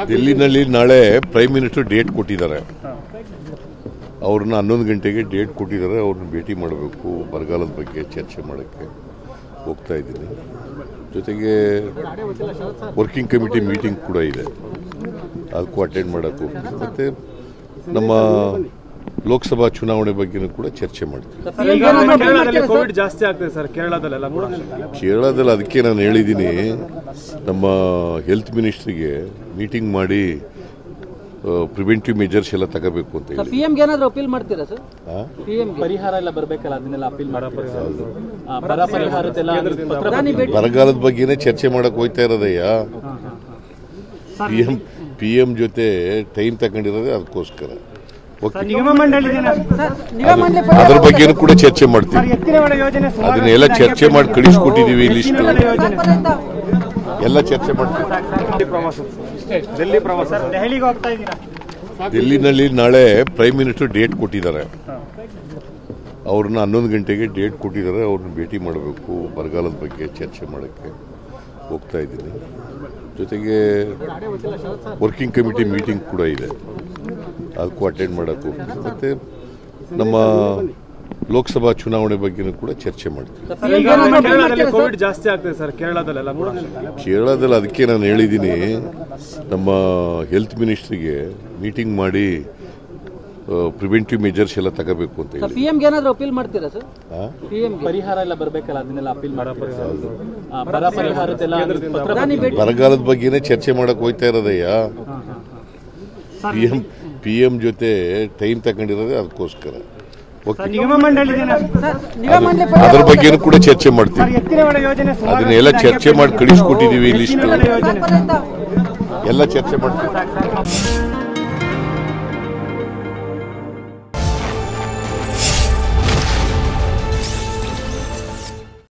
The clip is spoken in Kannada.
ದಿಲ್ಲಿನಲ್ಲಿ ನಾಳೆ ಪ್ರೈಮ್ ಮಿನಿಸ್ಟರ್ ಡೇಟ್ ಕೊಟ್ಟಿದ್ದಾರೆ. ಅವ್ರನ್ನ 11 ಗಂಟೆಗೆ ಡೇಟ್ ಕೊಟ್ಟಿದ್ದಾರೆ. ಅವ್ರನ್ನ ಭೇಟಿ ಮಾಡಬೇಕು, ಬರಗಾಲದ ಬಗ್ಗೆ ಚರ್ಚೆ ಮಾಡೋಕ್ಕೆ ಹೋಗ್ತಾ ಇದ್ದೀನಿ. ಜೊತೆಗೆ ವರ್ಕಿಂಗ್ ಕಮಿಟಿ ಮೀಟಿಂಗ್ ಕೂಡ ಇದೆ, ಅದಕ್ಕೂ ಅಟೆಂಡ್ ಮಾಡೋಕ್ಕೆ ಹೋಗ್ತೀನಿ. ಮತ್ತು ನಮ್ಮ ಲೋಕಸಭಾ ಚುನಾವಣೆ ಬಗ್ಗೆನೂ ಕೂಡ ಚರ್ಚೆ ಮಾಡ್ತೀವಿ. ಕೋವಿಡ್ ಜಾಸ್ತಿ ಆಗ್ತದೆ ಸರ್ ಕೇರಳದಲ್ಲೆಲ್ಲ. ಕೇರಳದಲ್ಲಿ ಅದಕ್ಕೆ ನಾನು ಹೇಳಿದ್ದೀನಿ, ನಮ್ಮ ಹೆಲ್ತ್ ಮಿನಿಸ್ಟ್ರಿಗೆ ಮೀಟಿಂಗ್ ಮಾಡಿ ಪ್ರಿವೆಂಟಿವ್ ಮೆಜರ್ಸ್ ಎಲ್ಲ ತಗೋಬೇಕು ಅಂತ ಹೇಳಿ. ಪಿಎಂಗೆ ಏನಾದರೂ ಅಪೀಲ್ ಮಾಡ್ತೀರಾ ಸರ್? ಪರಿಹಾರ ಎಲ್ಲ ಬರಬೇಕಲ್ಲ, ಅದನ್ನೆಲ್ಲ ಅಪೀಲ್ ಬರಗಾಲದ ಬಗ್ಗೆನೇ ಚರ್ಚೆ ಮಾಡಕ್ ಹೋಗ್ತಾ ಇರೋದಯ್ಯ. ಪಿಎಂ ಜೊತೆ ಟೈಮ್ ತಗೊಂಡಿರೋದೇ ಅದಕ್ಕೋಸ್ಕರ. ಅದ್ರ ಬಗ್ಗೆನೂ ಕೂಡ ಚರ್ಚೆ ಮಾಡ್ತೀವಿ. ಅದನ್ನೆಲ್ಲ ಚರ್ಚೆ ಮಾಡಿ ಕಳಿಸ್ಕೊಟ್ಟಿದೀವಿ ಲಿಸ್ಟ್, ಎಲ್ಲ ಚರ್ಚೆ ಮಾಡ್ತೀವಿ. ದಿಲ್ಲಿನಲ್ಲಿ ನಾಳೆ ಪ್ರೈಮ್ ಮಿನಿಸ್ಟರ್ ಡೇಟ್ ಕೊಟ್ಟಿದ್ದಾರೆ. ಅವ್ರನ್ನ 11 ಗಂಟೆಗೆ ಡೇಟ್ ಕೊಟ್ಟಿದ್ದಾರೆ. ಅವ್ರನ್ನ ಭೇಟಿ ಮಾಡಬೇಕು, ಬರಗಾಲದ ಬಗ್ಗೆ ಚರ್ಚೆ ಮಾಡೋಕ್ಕೆ ಹೋಗ್ತಾ ಇದ್ದೀನಿ. ಜೊತೆಗೆ ವರ್ಕಿಂಗ್ ಕಮಿಟಿ ಮೀಟಿಂಗ್ ಕೂಡ ಇದೆ, ಅದಕ್ಕೂ ಅಟೆಂಡ್ ಮಾಡೋಕ್ಕೆ ಹೋಗ್ತೀನಿ. ಮತ್ತು ನಮ್ಮ ಲೋಕಸಭಾ ಚುನಾವಣೆ ಬಗ್ಗೆನೂ ಕೂಡ ಚರ್ಚೆ ಮಾಡ್ತೀವಿ. ಕೋವಿಡ್ ಜಾಸ್ತಿ ಆಗ್ತದೆ ಸರ್ ಕೇರಳದಲ್ಲೆಲ್ಲ. ಕೇರಳದಲ್ಲಿ ಅದಕ್ಕೆ ನಾನು ಹೇಳಿದ್ದೀನಿ, ನಮ್ಮ ಹೆಲ್ತ್ ಮಿನಿಸ್ಟ್ರಿಗೆ ಮೀಟಿಂಗ್ ಮಾಡಿ ಪ್ರಿವೆಂಟಿವ್ ಮೆಜರ್ಸ್ ಎಲ್ಲ ತಗೋಬೇಕು ಅಂತ ಹೇಳಿ. ಪಿಎಂಗೆ ಏನಾದರೂ ಅಪೀಲ್ ಮಾಡ್ತೀರಾ ಸರ್? ಪರಿಹಾರ ಎಲ್ಲ ಬರಬೇಕಲ್ಲ, ಅದನ್ನೆಲ್ಲ ಅಪೀಲ್ ಬರಗಾಲದ ಬಗ್ಗೆನೇ ಚರ್ಚೆ ಮಾಡಕ್ ಹೋಗ್ತಾ ಇರೋದಯ್ಯ. ಪಿಎಂ ಜೊತೆ ಟೈಮ್ ತಗೊಂಡಿರೋದೇ ಅದಕ್ಕೋಸ್ಕರ. ಅದ್ರ ಬಗ್ಗೆನೂ ಕೂಡ ಚರ್ಚೆ ಮಾಡ್ತೀವಿ. ಅದನ್ನೆಲ್ಲ ಚರ್ಚೆ ಮಾಡಿ ಕಳಿಸ್ಕೊಟ್ಟಿದೀವಿ ಲಿಸ್ಟ್, ಎಲ್ಲ ಚರ್ಚೆ ಮಾಡ್ತೀವಿ.